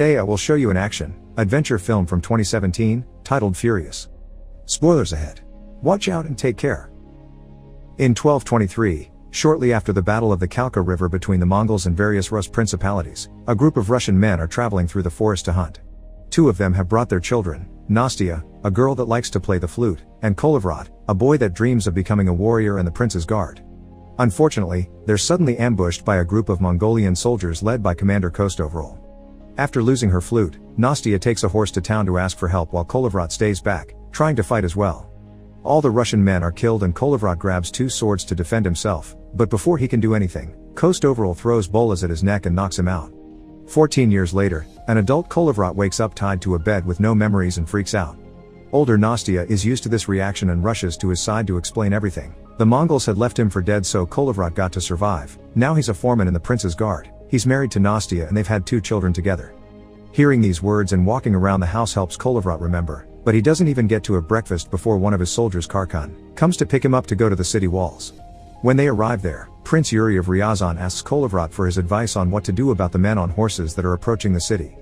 Today I will show you an action-adventure film from 2017, titled Furious. Spoilers ahead. Watch out and take care. In 1223, shortly after the Battle of the Kalka River between the Mongols and various Rus principalities, a group of Russian men are traveling through the forest to hunt. Two of them have brought their children, Nastya, a girl that likes to play the flute, and Kolevrot, a boy that dreams of becoming a warrior and the prince's guard. Unfortunately, they're suddenly ambushed by a group of Mongolian soldiers led by Commander Kostovrol. After losing her flute, Nastya takes a horse to town to ask for help while Kolevrot stays back, trying to fight as well. All the Russian men are killed and Kolevrot grabs two swords to defend himself, but before he can do anything, Kostovrol throws bolas at his neck and knocks him out. 14 years later, an adult Kolevrot wakes up tied to a bed with no memories and freaks out. Older Nastya is used to this reaction and rushes to his side to explain everything. The Mongols had left him for dead, so Kolevrot got to survive. Now he's a foreman in the prince's guard. He's married to Nastya and they've had 2 children together. Hearing these words and walking around the house helps Kolevrot remember, but he doesn't even get to have breakfast before one of his soldiers, Karkan, comes to pick him up to go to the city walls. When they arrive there, Prince Yuri of Ryazan asks Kolevrot for his advice on what to do about the men on horses that are approaching the city.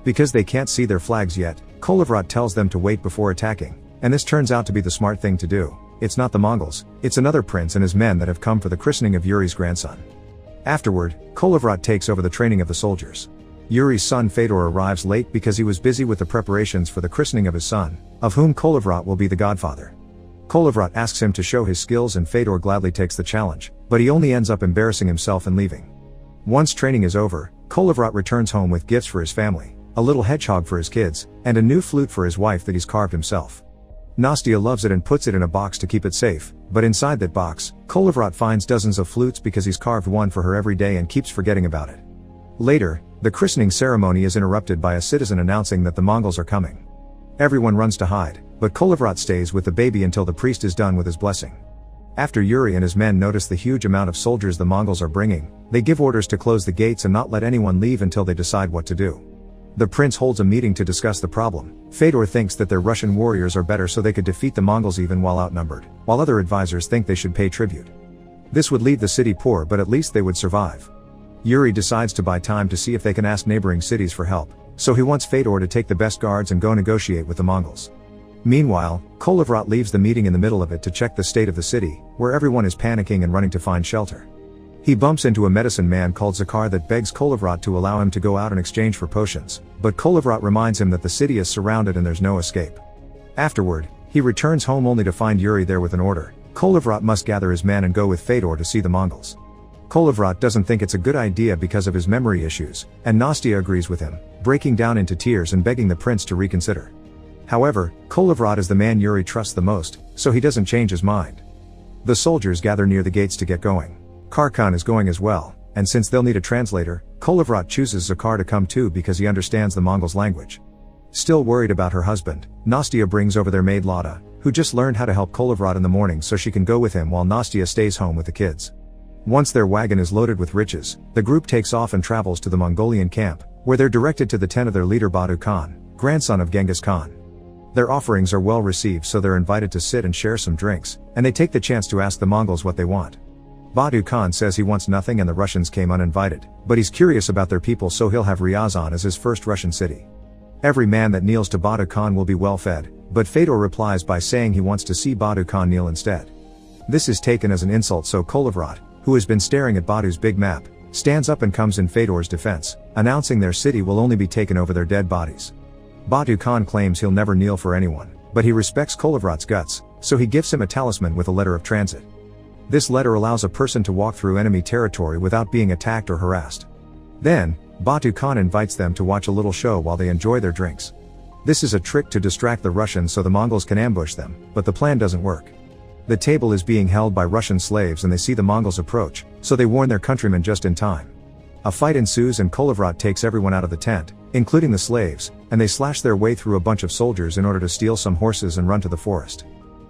Because they can't see their flags yet, Kolevrot tells them to wait before attacking, and this turns out to be the smart thing to do. It's not the Mongols, it's another prince and his men that have come for the christening of Yuri's grandson. Afterward, Kolevrot takes over the training of the soldiers. Yuri's son Fedor arrives late because he was busy with the preparations for the christening of his son, of whom Kolevrot will be the godfather. Kolevrot asks him to show his skills and Fedor gladly takes the challenge, but he only ends up embarrassing himself and leaving. Once training is over, Kolevrot returns home with gifts for his family, a little hedgehog for his kids, and a new flute for his wife that he's carved himself. Nastya loves it and puts it in a box to keep it safe, but inside that box, Kolevrot finds dozens of flutes because he's carved one for her every day and keeps forgetting about it. Later, the christening ceremony is interrupted by a citizen announcing that the Mongols are coming. Everyone runs to hide, but Kolevrot stays with the baby until the priest is done with his blessing. After Yuri and his men notice the huge amount of soldiers the Mongols are bringing, they give orders to close the gates and not let anyone leave until they decide what to do. The prince holds a meeting to discuss the problem. Fedor thinks that their Russian warriors are better so they could defeat the Mongols even while outnumbered, while other advisors think they should pay tribute. This would leave the city poor, but at least they would survive. Yuri decides to buy time to see if they can ask neighboring cities for help, so he wants Fedor to take the best guards and go negotiate with the Mongols. Meanwhile, Kolevrot leaves the meeting in the middle of it to check the state of the city, where everyone is panicking and running to find shelter. He bumps into a medicine man called Zakar that begs Kolevrot to allow him to go out in exchange for potions, but Kolevrot reminds him that the city is surrounded and there's no escape. Afterward, he returns home only to find Yuri there with an order. Kolevrot must gather his men and go with Fedor to see the Mongols. Kolevrot doesn't think it's a good idea because of his memory issues, and Nastya agrees with him, breaking down into tears and begging the prince to reconsider. However, Kolevrot is the man Yuri trusts the most, so he doesn't change his mind. The soldiers gather near the gates to get going. Karkan is going as well, and since they'll need a translator, Kolevrot chooses Zakar to come too because he understands the Mongols' language. Still worried about her husband, Nastya brings over their maid Lada, who just learned how to help Kolevrot in the morning so she can go with him while Nastya stays home with the kids. Once their wagon is loaded with riches, the group takes off and travels to the Mongolian camp, where they're directed to the tent of their leader Badu Khan, grandson of Genghis Khan. Their offerings are well received, so they're invited to sit and share some drinks, and they take the chance to ask the Mongols what they want. Badu Khan says he wants nothing and the Russians came uninvited, but he's curious about their people, so he'll have Ryazan as his first Russian city. Every man that kneels to Badu Khan will be well fed, but Fedor replies by saying he wants to see Badu Khan kneel instead. This is taken as an insult, so Kolevrot, who has been staring at Badu's big map, stands up and comes in Fedor's defense, announcing their city will only be taken over their dead bodies. Badu Khan claims he'll never kneel for anyone, but he respects Kolevrot's guts, so he gives him a talisman with a letter of transit. This letter allows a person to walk through enemy territory without being attacked or harassed. Then, Badu Khan invites them to watch a little show while they enjoy their drinks. This is a trick to distract the Russians so the Mongols can ambush them, but the plan doesn't work. The table is being held by Russian slaves and they see the Mongols approach, so they warn their countrymen just in time. A fight ensues and Kolevrot takes everyone out of the tent, including the slaves, and they slash their way through a bunch of soldiers in order to steal some horses and run to the forest.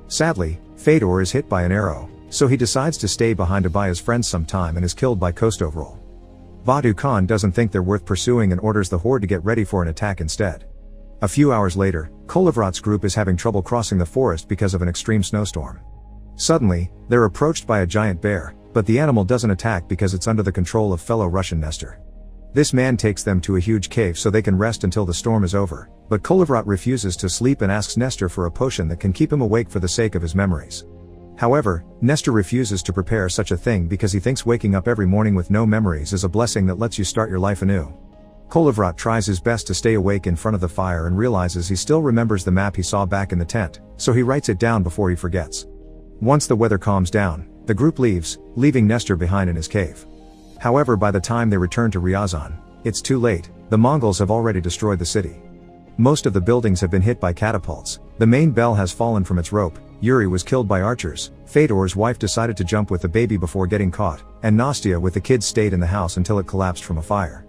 Sadly, Fedor is hit by an arrow, so he decides to stay behind to buy his friends some time and is killed by Kostovrol. Badu Khan doesn't think they're worth pursuing and orders the horde to get ready for an attack instead. A few hours later, Kolevrot's group is having trouble crossing the forest because of an extreme snowstorm. Suddenly, they're approached by a giant bear, but the animal doesn't attack because it's under the control of fellow Russian Nestor. This man takes them to a huge cave so they can rest until the storm is over, but Kolovrat refuses to sleep and asks Nestor for a potion that can keep him awake for the sake of his memories. However, Nestor refuses to prepare such a thing because he thinks waking up every morning with no memories is a blessing that lets you start your life anew. Kolovrat tries his best to stay awake in front of the fire and realizes he still remembers the map he saw back in the tent, so he writes it down before he forgets. Once the weather calms down, the group leaves, leaving Nestor behind in his cave. However, by the time they return to Ryazan, it's too late. The Mongols have already destroyed the city. Most of the buildings have been hit by catapults, the main bell has fallen from its rope, Yuri was killed by archers, Fedor's wife decided to jump with the baby before getting caught, and Nastya with the kids stayed in the house until it collapsed from a fire.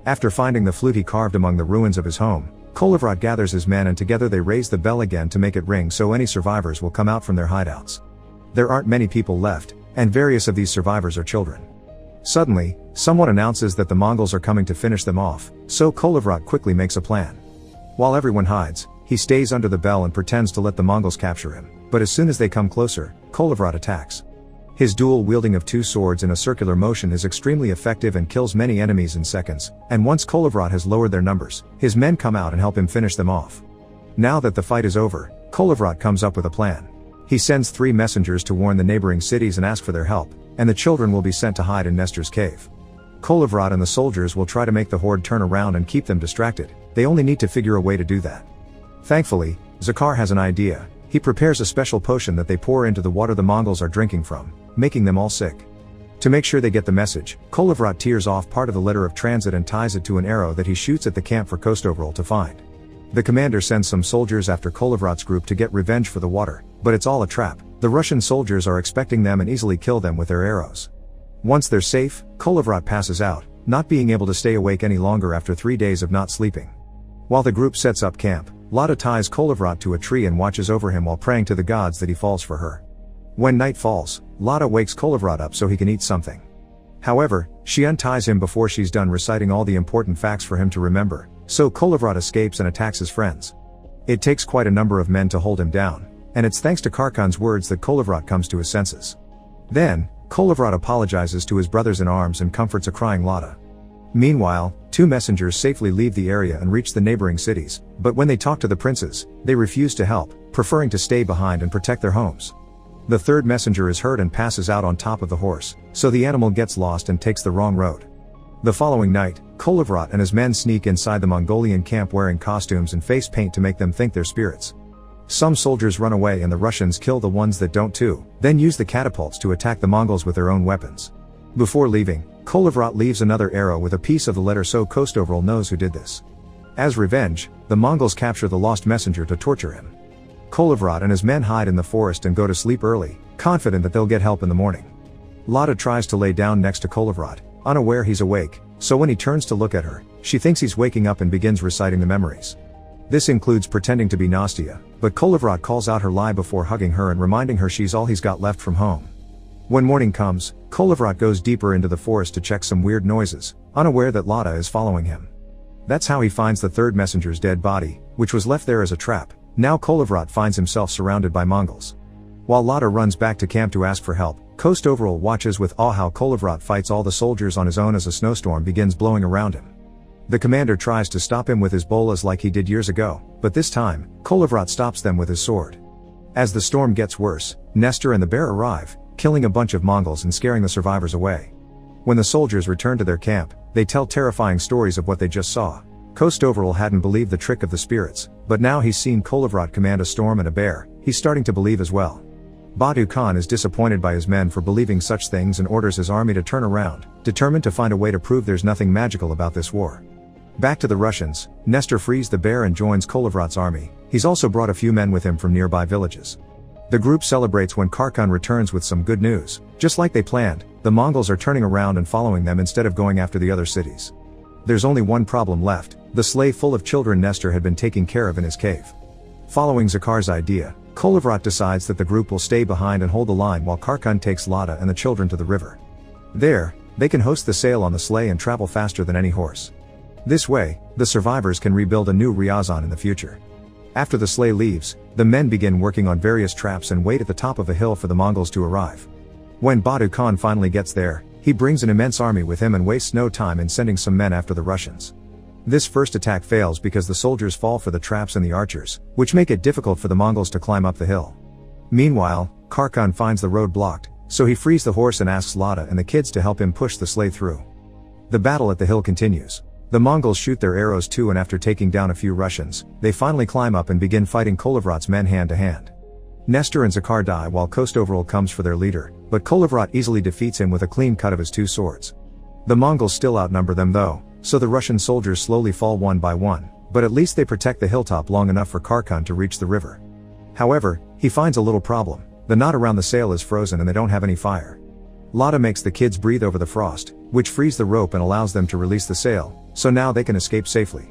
After finding the flute he carved among the ruins of his home, Kolovrat gathers his men and together they raise the bell again to make it ring so any survivors will come out from their hideouts. There aren't many people left, and various of these survivors are children. Suddenly, someone announces that the Mongols are coming to finish them off, so Kolovrat quickly makes a plan. While everyone hides, he stays under the bell and pretends to let the Mongols capture him, but as soon as they come closer, Kolovrat attacks. His dual wielding of two swords in a circular motion is extremely effective and kills many enemies in seconds, and once Kolovrat has lowered their numbers, his men come out and help him finish them off. Now that the fight is over, Kolovrat comes up with a plan. He sends 3 messengers to warn the neighboring cities and ask for their help, and the children will be sent to hide in Nestor's cave. Kolovrat and the soldiers will try to make the horde turn around and keep them distracted, they only need to figure a way to do that. Thankfully, Zakar has an idea. He prepares a special potion that they pour into the water the Mongols are drinking from, making them all sick. To make sure they get the message, Kolovrat tears off part of the letter of transit and ties it to an arrow that he shoots at the camp for Kostovril to find. The commander sends some soldiers after Kolovrat's group to get revenge for the water, but it's all a trap. The Russian soldiers are expecting them and easily kill them with their arrows. Once they're safe, Kolovrat passes out, not being able to stay awake any longer after 3 days of not sleeping. While the group sets up camp, Lada ties Kolovrat to a tree and watches over him while praying to the gods that he falls for her. When night falls, Lada wakes Kolovrat up so he can eat something. However, she unties him before she's done reciting all the important facts for him to remember, so Kolovrat escapes and attacks his friends. It takes quite a number of men to hold him down, and it's thanks to Karkan's words that Kolovrat comes to his senses. Then, Kolovrat apologizes to his brothers in arms and comforts a crying Lada. Meanwhile, 2 messengers safely leave the area and reach the neighboring cities, but when they talk to the princes, they refuse to help, preferring to stay behind and protect their homes. The 3rd messenger is hurt and passes out on top of the horse, so the animal gets lost and takes the wrong road. The following night, Kolovrat and his men sneak inside the Mongolian camp wearing costumes and face paint to make them think they're spirits. Some soldiers run away and the Russians kill the ones that don't too, then use the catapults to attack the Mongols with their own weapons. Before leaving, Kolovrat leaves another arrow with a piece of the letter so Kostovril knows who did this. As revenge, the Mongols capture the lost messenger to torture him. Kolovrat and his men hide in the forest and go to sleep early, confident that they'll get help in the morning. Lada tries to lay down next to Kolovrat, unaware he's awake, so when he turns to look at her, she thinks he's waking up and begins reciting the memories. This includes pretending to be Nastya, but Kolovrat calls out her lie before hugging her and reminding her she's all he's got left from home. When morning comes, Kolovrat goes deeper into the forest to check some weird noises, unaware that Lada is following him. That's how he finds the 3rd messenger's dead body, which was left there as a trap. Now Kolovrat finds himself surrounded by Mongols. While Lada runs back to camp to ask for help, Kostovril watches with awe how Kolovrat fights all the soldiers on his own as a snowstorm begins blowing around him. The commander tries to stop him with his bolas like he did years ago, but this time, Kolovrat stops them with his sword. As the storm gets worse, Nestor and the bear arrive, killing a bunch of Mongols and scaring the survivors away. When the soldiers return to their camp, they tell terrifying stories of what they just saw. Kostovril hadn't believed the trick of the spirits, but now he's seen Kolovrat command a storm and a bear, he's starting to believe as well. Badu Khan is disappointed by his men for believing such things and orders his army to turn around, determined to find a way to prove there's nothing magical about this war. Back to the Russians, Nestor frees the bear and joins Kolovrat's army. He's also brought a few men with him from nearby villages. The group celebrates when Karkan returns with some good news. Just like they planned, the Mongols are turning around and following them instead of going after the other cities. There's only one problem left, the sleigh full of children Nestor had been taking care of in his cave. Following Zakar's idea, Kolovrat decides that the group will stay behind and hold the line while Karkan takes Lada and the children to the river. There, they can hoist the sail on the sleigh and travel faster than any horse. This way, the survivors can rebuild a new Ryazan in the future. After the sleigh leaves, the men begin working on various traps and wait at the top of a hill for the Mongols to arrive. When Badu Khan finally gets there, He brings an immense army with him and wastes no time in sending some men after the Russians. This first attack fails because the soldiers fall for the traps and the archers, which make it difficult for the Mongols to climb up the hill. Meanwhile, Kharkhan finds the road blocked, so he frees the horse and asks Lada and the kids to help him push the sleigh through. The battle at the hill continues. The Mongols shoot their arrows too, and after taking down a few Russians, they finally climb up and begin fighting Kolovrat's men hand to hand. Nestor and Zakhar die while Kostoveril comes for their leader, but Kolovrat easily defeats him with a clean cut of his 2 swords. The Mongols still outnumber them though, so the Russian soldiers slowly fall one by one, but at least they protect the hilltop long enough for Kharkhan to reach the river. However, he finds a little problem. The knot around the sail is frozen and they don't have any fire. Lada makes the kids breathe over the frost, which frees the rope and allows them to release the sail, so now they can escape safely.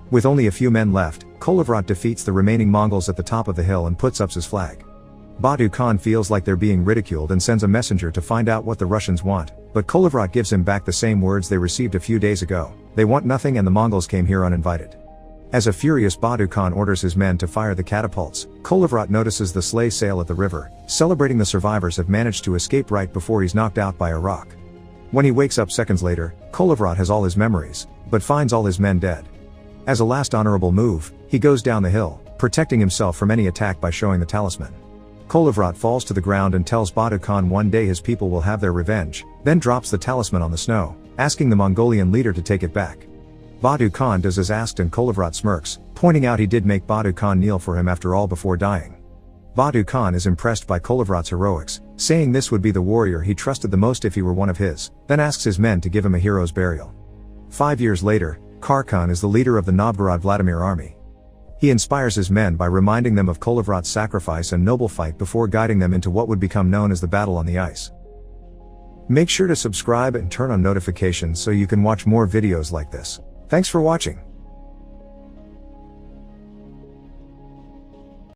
With only a few men left, Kolovrat defeats the remaining Mongols at the top of the hill and puts up his flag. Batu Khan feels like they're being ridiculed and sends a messenger to find out what the Russians want, but Kolovrat gives him back the same words they received a few days ago: they want nothing and the Mongols came here uninvited. As a furious Batu Khan orders his men to fire the catapults, Kolovrat notices the sleigh sail at the river, celebrating the survivors have managed to escape right before he's knocked out by a rock. When he wakes up seconds later, Kolovrat has all his memories, but finds all his men dead. As a last honorable move, he goes down the hill, protecting himself from any attack by showing the talisman. Kolovrat falls to the ground and tells Batu Khan one day his people will have their revenge, then drops the talisman on the snow, asking the Mongolian leader to take it back. Batu Khan does as asked and Kolovrat smirks, pointing out he did make Batu Khan kneel for him after all before dying. Batu Khan is impressed by Kolovrat's heroics, saying this would be the warrior he trusted the most if he were one of his, then asks his men to give him a hero's burial. 5 years later, Kharkhan is the leader of the Novgorod-Vladimir army. He inspires his men by reminding them of Kolovrat's sacrifice and noble fight before guiding them into what would become known as the Battle on the Ice. Make sure to subscribe and turn on notifications so you can watch more videos like this. Thanks for watching.